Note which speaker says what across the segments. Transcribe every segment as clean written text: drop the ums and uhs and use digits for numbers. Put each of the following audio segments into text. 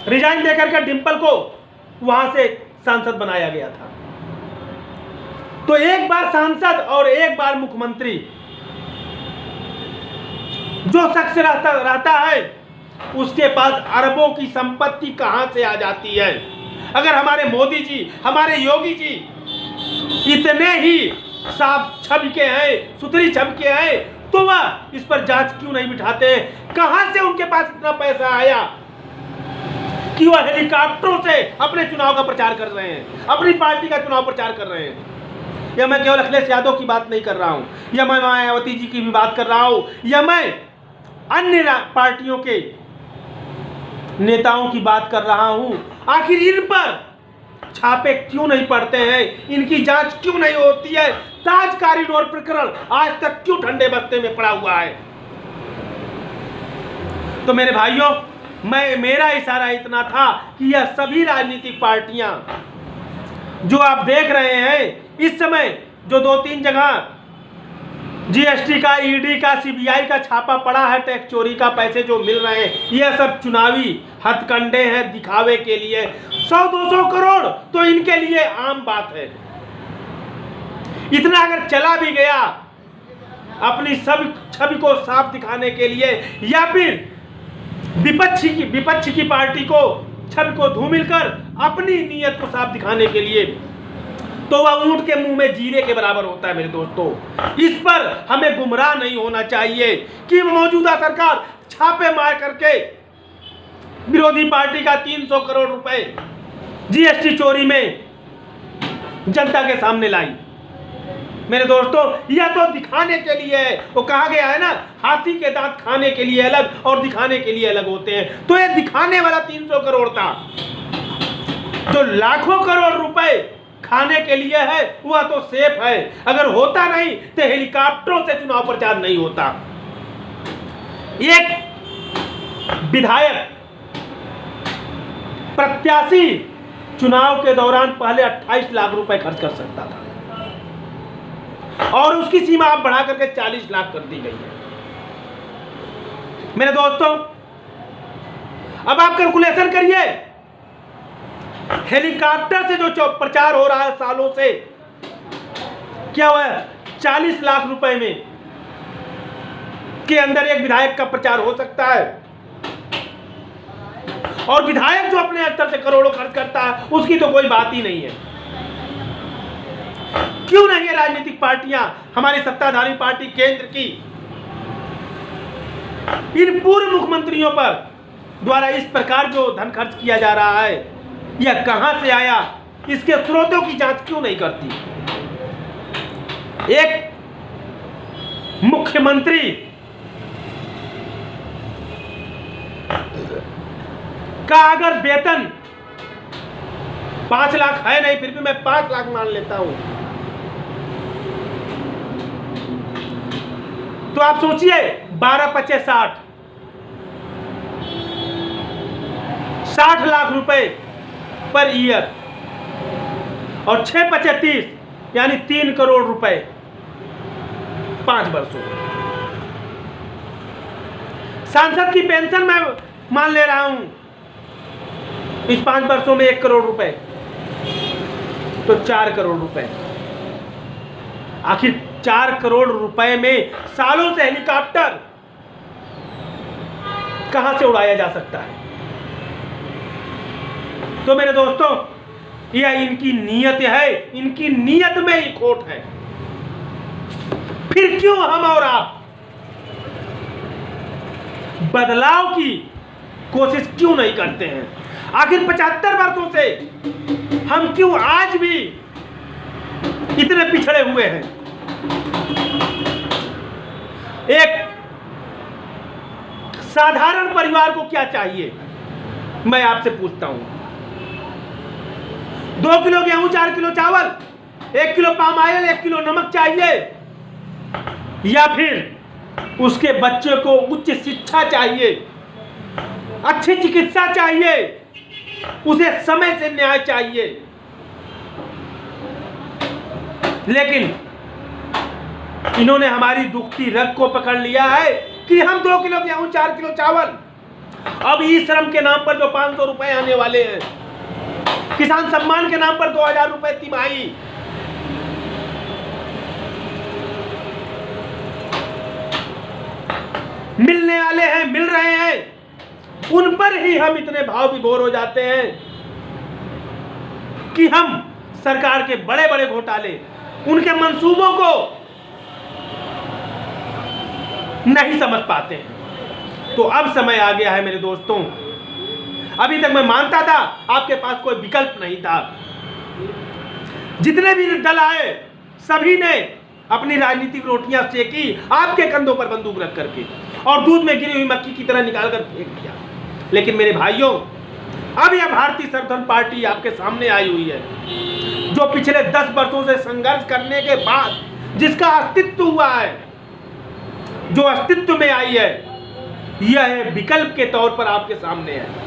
Speaker 1: Resign देकर के डिंपल को वहां से सांसद बनाया गया था। तो एक बार सांसद और एक बार मुख्यमंत्री जो शख्स रहता है उसके पास अरबों की संपत्ति कहां से आ जाती है। अगर हमारे मोदी जी, हमारे योगी जी इतने ही साफ छवि के हैं, सुथरी छवि के हैं, तो वह इस पर जांच क्यों नहीं बिठाते? कहां से उनके पास इतना पैसा आया कि वह हेलीकॉप्टरों से अपने चुनाव का प्रचार कर रहे हैं, अपनी पार्टी का चुनाव प्रचार कर रहे हैं? या मैं केवल अखिलेश यादव की बात नहीं कर रहा हूं, या मैं मायावती जी की भी बात कर रहा हूं, या मैं अन्य पार्टियों के नेताओं की बात कर रहा हूं। आखिर इन पर छापे क्यों नहीं पड़ते हैं? इनकी जांच क्यों नहीं होती है? ताज कॉरिडोर प्रकरण आज तक क्यों ठंडे बस्ते में पड़ा हुआ है? तो मेरे भाइयों, मेरा इशारा इतना था कि यह सभी राजनीतिक पार्टियां जो आप देख रहे हैं इस समय, जो 2-3 जगह जीएसटी का, ईडी का, सीबीआई का छापा पड़ा है, टैक्स चोरी का पैसे जो मिल रहे हैं, यह सब चुनावी हथकंडे हैं दिखावे के लिए। 100-200 करोड़ तो इनके लिए आम बात है। इतना अगर चला भी गया अपनी सब छवि को साफ दिखाने के लिए, या फिर विपक्ष की पार्टी को छवि को धूमिल कर अपनी नीयत को साफ दिखाने के लिए, तो वह ऊंट के मुंह में जीरे के बराबर होता है। मेरे दोस्तों, इस पर हमें गुमराह नहीं होना चाहिए कि मौजूदा सरकार छापे मार करके विरोधी पार्टी का 300 करोड़ रुपए जीएसटी चोरी में जनता के सामने लाई। मेरे दोस्तों, यह तो दिखाने के लिए है। वो कहा गया है ना, हाथी के दांत खाने के लिए अलग और दिखाने के लिए अलग होते हैं। तो यह दिखाने वाला 300 करोड़ था। जो लाखों करोड़ रुपए खाने के लिए है वह तो सेफ है। अगर होता नहीं तो हेलीकॉप्टरों से चुनाव प्रचार नहीं होता। एक विधायक प्रत्याशी चुनाव के दौरान पहले 28 लाख रुपए खर्च कर सकता था और उसकी सीमा अब बढ़ा करके 40 लाख कर दी गई है। मेरे दोस्तों, अब आप कैलकुलेशन करिए, हेलीकॉप्टर से जो प्रचार हो रहा है सालों से, क्या वह 40 लाख रुपए में के अंदर एक विधायक का प्रचार हो सकता है? और विधायक जो अपने स्तर से करोड़ों खर्च करता है उसकी तो कोई बात ही नहीं है। क्यों नहीं है राजनीतिक पार्टियां, हमारी सत्ताधारी पार्टी केंद्र की, इन पूर्व मुख्यमंत्रियों पर द्वारा इस प्रकार जो धन खर्च किया जा रहा है, यह कहां से आया, इसके स्रोतों की जांच क्यों नहीं करती? एक मुख्यमंत्री का अगर वेतन 5 लाख है नहीं, फिर भी मैं 5 लाख मान लेता हूं, तो आप सोचिए 12-25 60 लाख रुपए पर ईयर, और 6-25 यानी 3 करोड़ रुपए 5 वर्षों में। सांसद की पेंशन मैं मान ले रहा हूं, इस 5 वर्षों में 1 करोड़ रुपए, तो 4 करोड़ रुपए। आखिर 4 करोड़ रुपए में सालों से हेलीकॉप्टर कहां से उड़ाया जा सकता है? तो मेरे दोस्तों, यह इनकी नीयत है, इनकी नीयत में ही खोट है। फिर क्यों हम और आप बदलाव की कोशिश क्यों नहीं करते हैं? आखिर 75 वर्षों से हम क्यों आज भी इतने पिछड़े हुए हैं? एक साधारण परिवार को क्या चाहिए, मैं आपसे पूछता हूं? 2 किलो गेहूं, 4 किलो चावल, 1 किलो पाम ऑयल, 1 किलो नमक चाहिए, या फिर उसके बच्चे को उच्च शिक्षा चाहिए, अच्छी चिकित्सा चाहिए, उसे समय से न्याय चाहिए? लेकिन इन्होंने हमारी दुखती रग को पकड़ लिया है कि हम 2 किलो गेहूं, 4 किलो चावल अब ई श्रम के नाम पर जो 500 रुपए आने वाले हैं, किसान सम्मान के नाम पर 2000 रुपए तिमाही, मिलने वाले हैं, मिल रहे हैं, उन पर ही हम इतने भाव विभोर हो जाते हैं कि हम सरकार के बड़े बड़े घोटाले, उनके मंसूबों को नहीं समझ पाते हैं। तो अब समय आ गया है मेरे दोस्तों। अभी तक मैं मानता था आपके पास कोई विकल्प नहीं था। जितने भी दल आए सभी ने अपनी राजनीतिक रोटियां सेकी आपके कंधों पर बंदूक रख करके, और दूध में गिरी हुई मक्खी की तरह निकाल कर फेंक दिया। लेकिन मेरे भाइयों, अब यह भारतीय सर्वधर्म पार्टी आपके सामने आई हुई है, जो पिछले 10 वर्षों से संघर्ष करने के बाद जिसका अस्तित्व हुआ है, जो अस्तित्व में आई है, यह विकल्प के तौर पर आपके सामने है।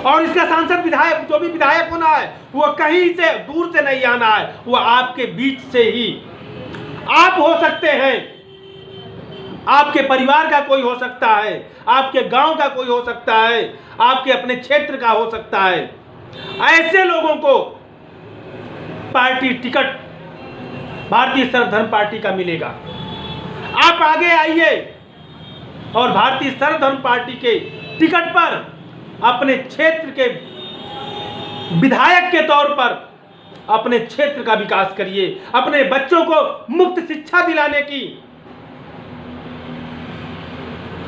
Speaker 1: और इसका सांसद विधायक, जो भी विधायक होना है, वो कहीं से दूर से नहीं आना है, वो आपके बीच से ही आप हो सकते हैं। आपके परिवार का कोई हो सकता है, आपके गांव का कोई हो सकता है, आपके अपने क्षेत्र का हो सकता है। ऐसे लोगों को पार्टी टिकट भारतीय सर्वधर्म पार्टी का मिलेगा। आप आगे आइए और भारतीय सर्वधर्म पार्टी के टिकट पर अपने क्षेत्र के विधायक के तौर पर अपने क्षेत्र का विकास करिए। अपने बच्चों को मुफ्त शिक्षा दिलाने की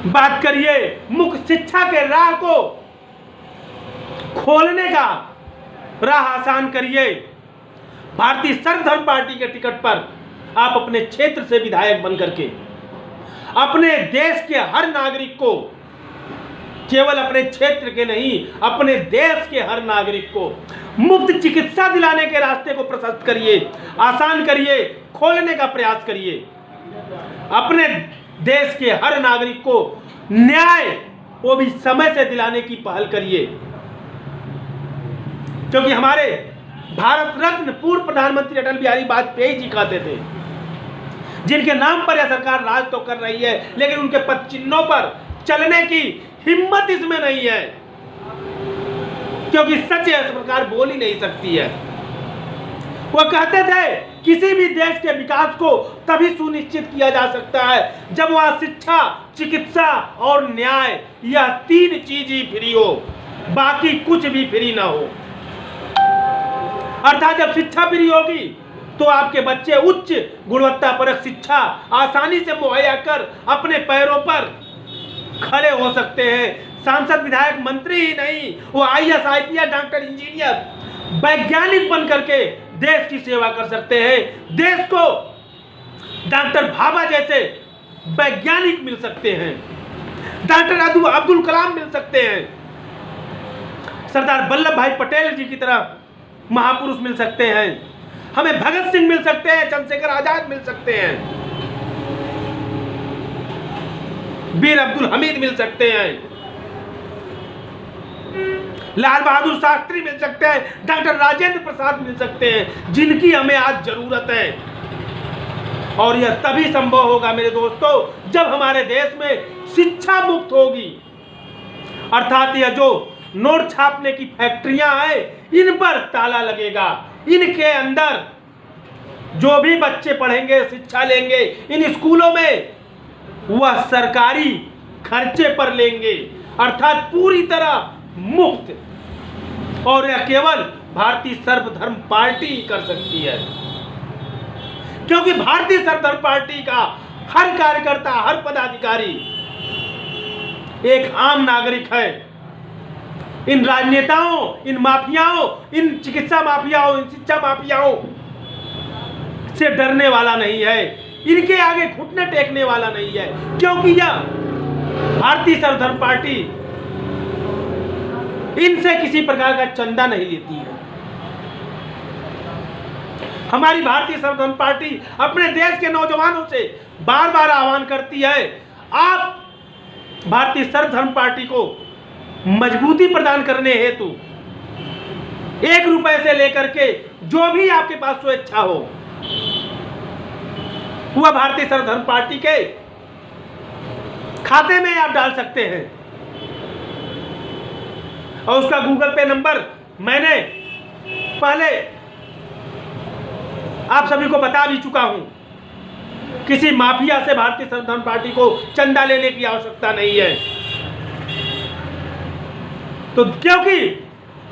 Speaker 1: बात करिए, मुफ्त शिक्षा के राह को खोलने का राह आसान करिए। भारतीय सर्वधर्म पार्टी के टिकट पर आप अपने क्षेत्र से विधायक बनकर के अपने देश के हर नागरिक को, केवल अपने क्षेत्र के नहीं, अपने देश के हर नागरिक को मुफ्त चिकित्सा दिलाने के रास्ते को प्रशस्त करिए, आसान करिए, खोलने का प्रयास करिए। अपने देश के हर नागरिक को न्याय, वो भी समय से दिलाने की पहल करिए। क्योंकि हमारे भारत रत्न पूर्व प्रधानमंत्री अटल बिहारी वाजपेयी जी कहते थे, जिनके नाम पर यह सरकार राज तो कर रही है, लेकिन उनके पद चिन्हों पर चलने की हिम्मत इसमें नहीं है, क्योंकि सच है, सरकार बोल ही नहीं सकती है। वो कहते थे किसी भी देश के विकास को तभी सुनिश्चित किया जा सकता है जब वहां शिक्षा, चिकित्सा और न्याय, यह 3 चीज ही फ्री हो, बाकी कुछ भी फ्री ना हो। अर्थात जब शिक्षा फ्री होगी तो आपके बच्चे उच्च गुणवत्ता परक शिक्षा आसानी से मुहैया कर अपने पैरों पर खड़े हो सकते हैं। सांसद, विधायक, मंत्री ही नहीं, वो IAS, IPS, डॉक्टर, इंजीनियर, वैज्ञानिक बन करके देश की सेवा कर सकते हैं। देश को डॉक्टर भाभा जैसे वैज्ञानिक मिल सकते हैं, डॉक्टर अब्दुल कलाम मिल सकते हैं, सरदार वल्लभ भाई पटेल जी की तरह महापुरुष मिल सकते हैं, हमें भगत सिंह मिल सकते हैं, चंद्रशेखर आजाद मिल सकते हैं, वीर अब्दुल हमीद मिल सकते हैं, लाल बहादुर शास्त्री मिल सकते हैं, डॉक्टर राजेंद्र प्रसाद मिल सकते हैं, जिनकी हमें आज जरूरत है। और यह तभी संभव होगा मेरे दोस्तों जब हमारे देश में शिक्षा मुक्त होगी। अर्थात यह जो नोट छापने की फैक्ट्रियां हैं, इन पर ताला लगेगा। इनके अंदर जो भी बच्चे पढ़ेंगे, शिक्षा लेंगे इन स्कूलों में, वह सरकारी खर्चे पर लेंगे, अर्थात पूरी तरह मुफ्त। और यह केवल भारतीय सर्वधर्म पार्टी ही कर सकती है, क्योंकि भारतीय सर्वधर्म पार्टी का हर कार्यकर्ता, हर पदाधिकारी एक आम नागरिक है। इन राजनेताओं, इन माफियाओं, इन चिकित्सा माफियाओं, इन शिक्षा माफियाओं से डरने वाला नहीं है, इनके आगे घुटने टेकने वाला नहीं है, क्योंकि यह भारतीय सर्वधर्म पार्टी इनसे किसी प्रकार का चंदा नहीं लेती है। हमारी भारतीय सर्वधर्म पार्टी अपने देश के नौजवानों से बार बार आह्वान करती है, आप भारतीय सर्वधर्म पार्टी को मजबूती प्रदान करने हेतु 1 रुपए से लेकर के जो भी आपके पास स्वेच्छा हो, वह भारतीय सर्वधर्म पार्टी के खाते में आप डाल सकते हैं। और उसका गूगल पे नंबर मैंने पहले आप सभी को बता भी चुका हूं। किसी माफिया से भारतीय संविधान पार्टी को चंदा लेने की आवश्यकता नहीं है। तो क्योंकि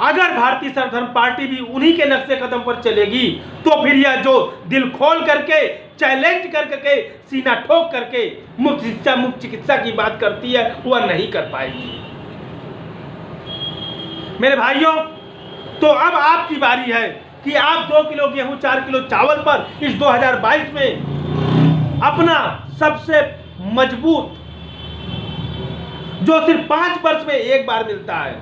Speaker 1: अगर भारतीय संविधान पार्टी भी उन्हीं के नक्शे कदम पर चलेगी तो फिर यह जो दिल खोल करके चैलेंज करके सीना ठोक करके मुफ्त शिक्षा मुफ्त चिकित्सा की बात करती है वह नहीं कर पाएगी। मेरे भाइयों, तो अब आपकी बारी है कि आप 2 किलो गेहूं 4 किलो चावल पर इस 2022 में अपना सबसे मजबूत, जो सिर्फ 5 वर्ष में एक बार मिलता है,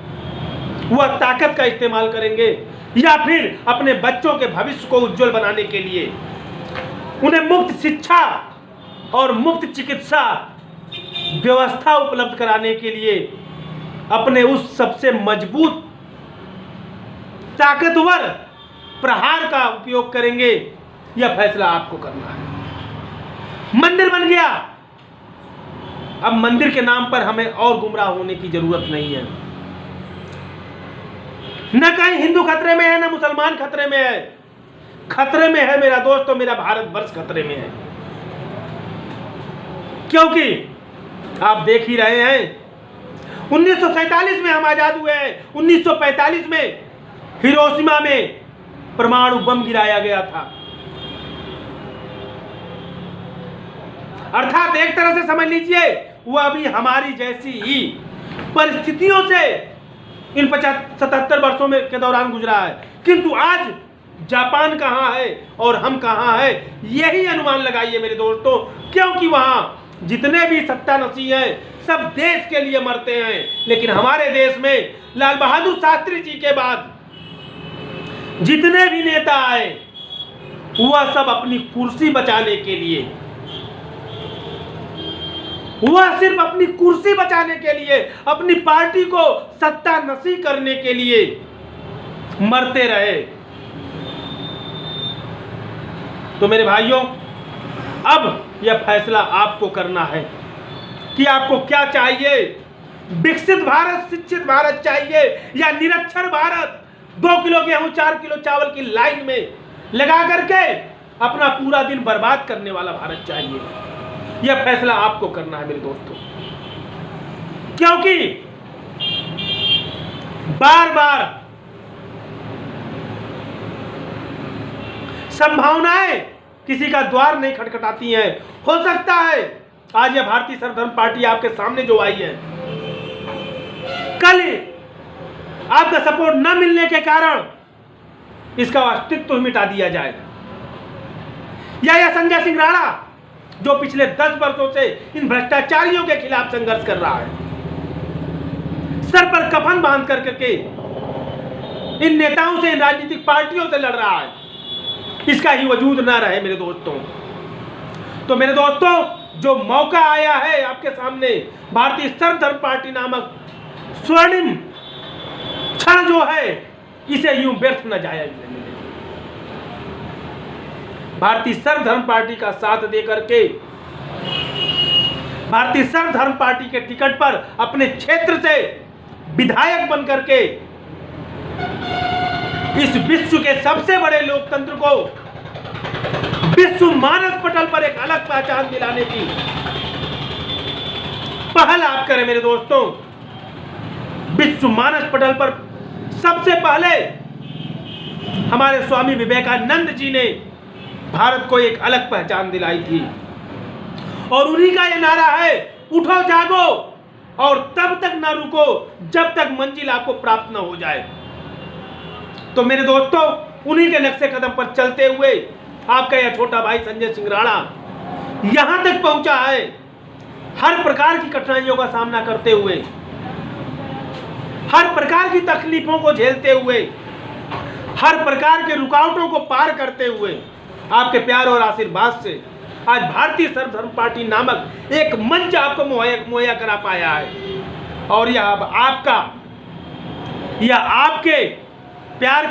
Speaker 1: वह ताकत का इस्तेमाल करेंगे, या फिर अपने बच्चों के भविष्य को उज्जवल बनाने के लिए उन्हें मुफ्त शिक्षा और मुफ्त चिकित्सा व्यवस्था उपलब्ध कराने के लिए अपने उस सबसे मजबूत ताकतवर प्रहार का उपयोग करेंगे? यह फैसला आपको करना है। मंदिर बन गया, अब मंदिर के नाम पर हमें और गुमराह होने की जरूरत नहीं है। न कहीं हिंदू खतरे में है, न मुसलमान खतरे में है। खतरे में है मेरा दोस्तों, मेरा भारतवर्ष खतरे में है। क्योंकि आप देख ही रहे हैं 1947 में हम आजाद हुए हैं। 1945 में हिरोशिमा में परमाणु बम गिराया गया था। अर्थात एक तरह से समझ लीजिए वह भी हमारी जैसी ही परिस्थितियों से इन 77 वर्षों में के दौरान गुजरा है। किंतु आज जापान कहां है और हम कहां हैं, यही अनुमान लगाइए मेरे दोस्तों। क्योंकि वहां जितने भी सत्तानशी हैं सब देश के लिए मरते हैं, लेकिन हमारे देश में लाल बहादुर शास्त्री जी के बाद जितने भी नेता आए वह सब अपनी कुर्सी बचाने के लिए, वह सिर्फ अपनी कुर्सी बचाने के लिए, अपनी पार्टी को सत्ता नशी करने के लिए मरते रहे। तो मेरे भाइयों, अब यह फैसला आपको करना है कि आपको क्या चाहिए। विकसित भारत, शिक्षित भारत चाहिए या निरक्षर भारत, 2 किलो गेहूं 4 किलो चावल की लाइन में लगा करके अपना पूरा दिन बर्बाद करने वाला भारत चाहिए? यह फैसला आपको करना है मेरे दोस्तों। क्योंकि बार बार संभावनाएं किसी का द्वार नहीं खटखटाती हैं। हो सकता है आज यह भारतीय संविधान पार्टी आपके सामने जो आई है, कल आपका सपोर्ट न मिलने के कारण इसका अस्तित्व मिटा दिया जाए, या यह संजय सिंह राणा जो पिछले 10 वर्षों से इन भ्रष्टाचारियों के खिलाफ संघर्ष कर रहा है, सर पर कफन बांध करके इन नेताओं से, इन राजनीतिक पार्टियों से लड़ रहा है, इसका ही वजूद ना रहे मेरे दोस्तों। तो मेरे दोस्तों, जो मौका आया है आपके सामने, भारतीय सर्वधर्म पार्टी नामक स्वर्णिम क्षण जो है, इसे यूं व्यर्थ न जाया। भारतीय सर्वधर्म पार्टी का साथ देकर के, भारतीय सर्वधर्म पार्टी के टिकट पर अपने क्षेत्र से विधायक बनकर के इस विश्व के सबसे बड़े लोकतंत्र को विश्व मानस पटल पर एक अलग पहचान दिलाने की पहल आप करें मेरे दोस्तों। विश्व मानस पटल पर सबसे पहले हमारे स्वामी विवेकानंद जी ने भारत को एक अलग पहचान दिलाई थी, और उन्हीं का यह नारा है, उठो जागो और तब तक ना रुको जब तक मंजिल आपको प्राप्त न हो जाए। तो मेरे दोस्तों, उन्हीं के नक्शे कदम पर चलते हुए आपका यह छोटा भाई संजय सिंह राणा यहां तक पहुंचा है, हर प्रकार की कठिनाइयों का सामना करते हुए, हर प्रकार की तकलीफों को झेलते हुए, हर प्रकार के रुकावटों को पार करते हुए आपके प्यार और आशीर्वाद से आज भारतीय सर्वधर्म पार्टी नामक एक मंच आपको मुहैया करा पाया है। और यह अब आपका, यह आपके प्यार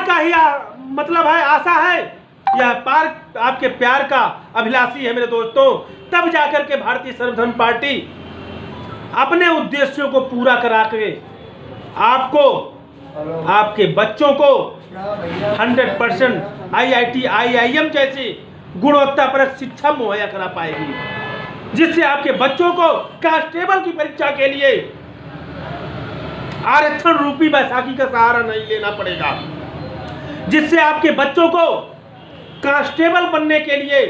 Speaker 1: का ही मतलब है, आशा है यह पार आपके प्यार का अभिलाषी है मेरे दोस्तों, तब जाकर के भारतीय सर्वधर्म पार्टी अपने उद्देश्यों को पूरा करा के आपको, आपके बच्चों को 100% IIT IIM जैसी गुणवत्तापरक शिक्षा मुहैया करा पाएगी, जिससे आपके बच्चों को कांस्टेबल की परीक्षा के लिए आरक्षण रूपी बैसाखी का सहारा नहीं लेना पड़ेगा, जिससे आपके बच्चों को कांस्टेबल बनने के लिए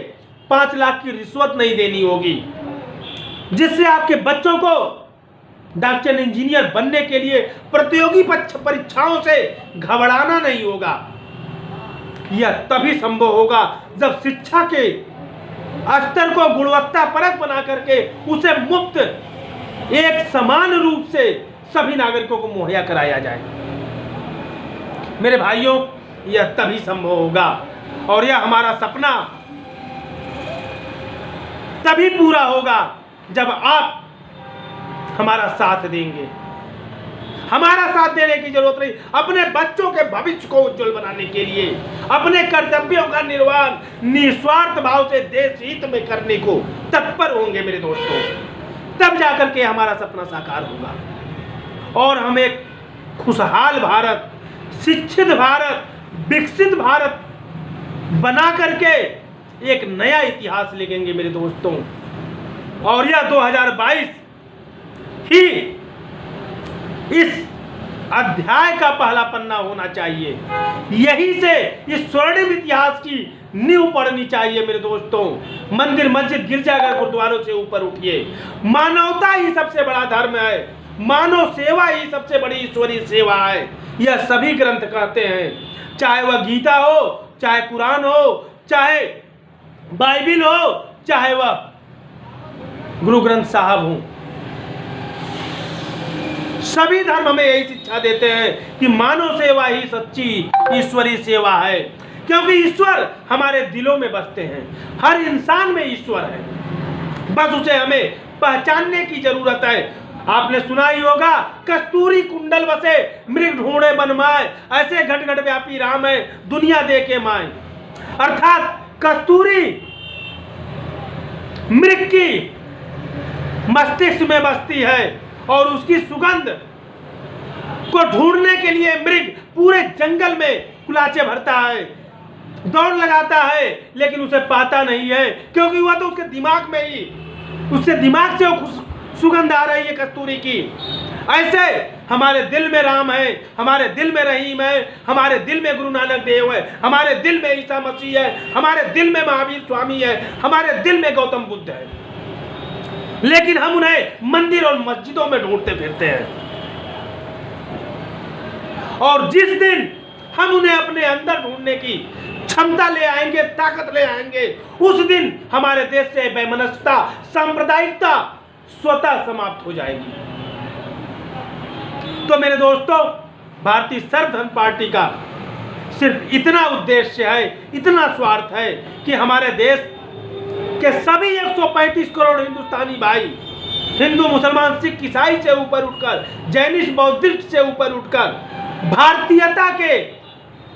Speaker 1: 5 लाख की रिश्वत नहीं देनी होगी, जिससे आपके बच्चों को डॉक्टर इंजीनियर बनने के लिए प्रतियोगी परीक्षाओं से घबराना नहीं होगा। यह तभी संभव होगा जब शिक्षा के स्तर को गुणवत्तापरक बना करके उसे मुफ्त एक समान रूप से सभी नागरिकों को मुहैया कराया जाए। मेरे भाइयों, यह तभी संभव होगा और यह हमारा सपना तभी पूरा होगा जब आप हमारा साथ देंगे। हमारा साथ देने की जरूरत नहीं, अपने बच्चों के भविष्य को उज्जवल बनाने के लिए अपने कर्तव्यों का निर्वहन निस्वार्थ भाव से देश हित में करने को तत्पर होंगे मेरे दोस्तों, तब जाकर के हमारा सपना साकार होगा और हम एक खुशहाल भारत, शिक्षित भारत, विकसित भारत बना करके एक नया इतिहास लिखेंगे मेरे दोस्तों। और यह 2022 ही इस अध्याय का पहला पन्ना होना चाहिए। यही से इस स्वर्णिम इतिहास की नींव पड़नी चाहिए मेरे दोस्तों। मंदिर, मस्जिद, गिरजाघर, गुरुद्वारों से ऊपर उठिए। मानवता ही सबसे बड़ा धर्म है, मानव सेवा ही सबसे बड़ी ईश्वरीय सेवा है, यह सभी ग्रंथ कहते हैं। चाहे वह गीता हो, चाहे कुरान हो, चाहे बाइबिल हो, चाहे वह गुरु ग्रंथ साहब हो, सभी धर्म हमें यही शिक्षा देते हैं कि मानव सेवा ही सच्ची ईश्वरीय सेवा है, क्योंकि ईश्वर हमारे दिलों में बसते हैं। हर इंसान में ईश्वर है, बस उसे हमें पहचानने की जरूरत है। आपने सुना ही होगा, कस्तूरी कुंडल बसे मृग ढूंढे बनमाए, ऐसे घट घट व्यापी राम है दुनिया देखे माए। अर्थात कस्तूरी मृग की मस्तिष्क में बसती है और उसकी सुगंध को ढूंढने के लिए मृग पूरे जंगल में कुलाचे भरता है, दौड़ लगाता है, लेकिन उसे पाता नहीं है, क्योंकि वह तो उसके दिमाग में ही, उससे दिमाग से वो सुगंध आ रही है कस्तूरी की। ऐसे हमारे दिल में राम है, हमारे दिल में रहीम है, हमारे दिल में गुरु नानक देव है, हमारे दिल में ईसा मसीह है, हमारे दिल में महावीर स्वामी है, हमारे दिल में गौतम बुद्ध है, लेकिन हम उन्हें मंदिर और मस्जिदों में ढूंढते फिरते हैं। और जिस दिन हम उन्हें अपने अंदर ढूंढने की क्षमता ले आएंगे, ताकत ले आएंगे, उस दिन हमारे देश से वैमनस्यता, सांप्रदायिकता स्वतः समाप्त हो जाएगी। तो मेरे दोस्तों, भारतीय सर्वधर्म पार्टी का सिर्फ इतना उद्देश्य है, इतना स्वार्थ है कि हमारे देश के सभी 135 करोड़ हिंदुस्तानी भाई, हिंदू, मुसलमान, सिख, ईसाई से ऊपर उठकर, जैनिस्ट, बौद्धिस्ट से ऊपर उठकर भारतीयता के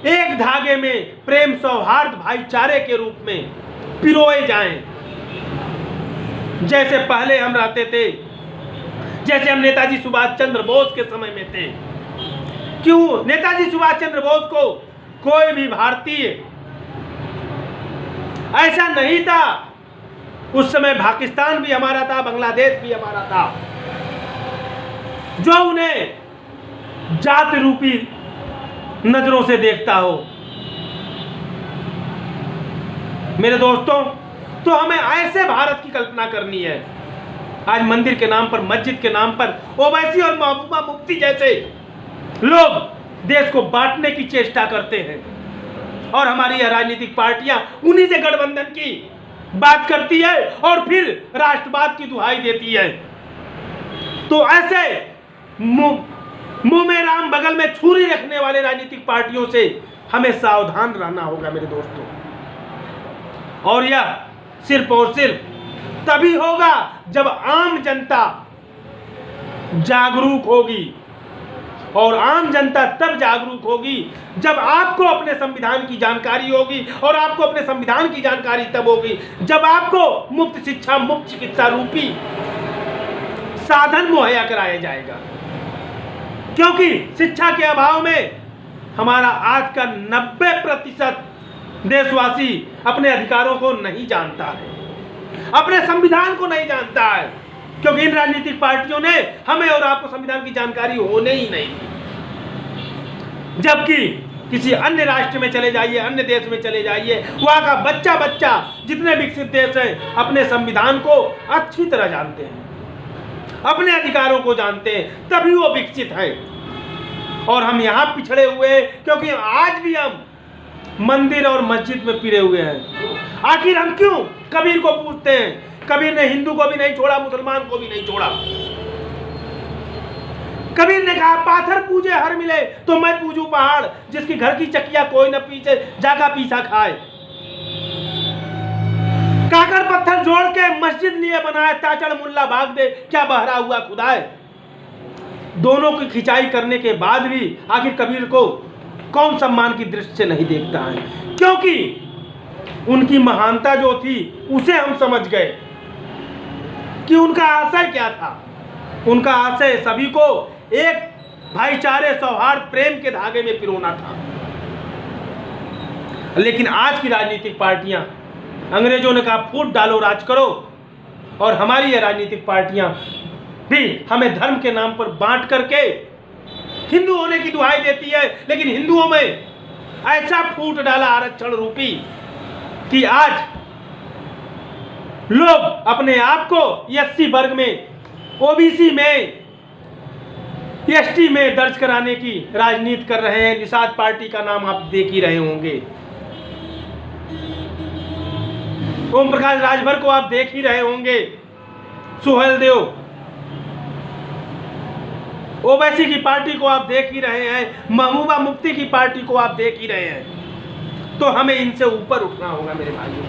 Speaker 1: एक धागे में प्रेम, सौहार्द, भाईचारे के रूप में पिरोए जाएं। जैसे पहले हम रहते थे, जैसे हम नेताजी सुभाष चंद्र बोस के समय में थे। क्यों? नेताजी सुभाष चंद्र बोस को कोई भी भारतीय ऐसा नहीं था। उस समय पाकिस्तान भी हमारा था, बांग्लादेश भी हमारा था, जो उन्हें जात रूपी नजरों से देखता हो। मेरे दोस्तों, तो हमें ऐसे भारत की कल्पना करनी है। आज मंदिर के नाम पर, मस्जिद के नाम पर ओवैसी और महबूबा मुफ्ती जैसे लोग देश को बांटने की चेष्टा करते हैं, और हमारी यह राजनीतिक पार्टियां उन्हीं से गठबंधन की बात करती है और फिर राष्ट्रवाद की दुहाई देती है। तो ऐसे मुंह में राम बगल में छुरी रखने वाले राजनीतिक पार्टियों से हमें सावधान रहना होगा मेरे दोस्तों। और यह सिर्फ और सिर्फ तभी होगा जब आम जनता जागरूक होगी, और आम जनता तब जागरूक होगी जब आपको अपने संविधान की जानकारी होगी, और आपको अपने संविधान की जानकारी तब होगी जब आपको मुफ्त शिक्षा, मुफ्त चिकित्सा रूपी साधन मुहैया कराया जाएगा। क्योंकि शिक्षा के अभाव में हमारा आज का 90% देशवासी अपने अधिकारों को नहीं जानता है, अपने संविधान को नहीं जानता है, क्योंकि इन राजनीतिक पार्टियों ने हमें और आपको संविधान की जानकारी होने ही नहीं दी। जबकि किसी अन्य राष्ट्र में चले जाइए, अन्य देश में चले जाइए, वहां का बच्चा बच्चा, जितने विकसित देश हैं, अपने संविधान को अच्छी तरह जानते हैं, अपने अधिकारों को जानते हैं, तभी वो विकसित है। और हम यहाँ पिछड़े हुए, क्योंकि आज भी हम मंदिर और मस्जिद में पिरे हुए हैं। आखिर हम क्यों? कबीर को पूछते हैं, कबीर ने हिंदू को भी नहीं छोड़ा, मुसलमान को भी नहीं छोड़ा। कबीर ने कहा पाथर पूजे हर मिले तो मैं पूजू पहाड़, जिसकी घर की चकिया कोई न पीछे जागा पीसा खाए। काकर पत्थर जोड़ के मस्जिद लिए बनाए, ताचड़ मुल्ला भाग दे क्या बहरा हुआ खुदाए। दोनों की खिंचाई करने के बाद भी आखिर कबीर को कौन सम्मान की दृष्टि से नहीं देखता है, क्योंकि उनकी महानता जो थी उसे हम समझ गए कि उनका आशय क्या था। उनका आशय सभी को एक भाईचारे, सौहार्द, प्रेम के धागे में पिरोना था। लेकिन आज की राजनीतिक पार्टियां, अंग्रेजों ने कहा फूट डालो राज करो, और हमारी ये राजनीतिक पार्टियां भी हमें धर्म के नाम पर बांट करके हिंदू होने की दुहाई देती है। लेकिन हिंदुओं में ऐसा फूट डाला आरक्षण रूपी कि आज लोग अपने आप को एससी वर्ग में, ओबीसी में, एसटी में दर्ज कराने की राजनीति कर रहे हैं। निषाद पार्टी का नाम आप देख ही रहे होंगे, ओम प्रकाश राजभर को आप देख ही रहे होंगे, सुहेलदेव ओवैसी की पार्टी को आप देख ही रहे हैं, महबूबा मुफ्ती की पार्टी को आप देख ही रहे हैं। तो हमें इनसे ऊपर उठना होगा मेरे भाइयों।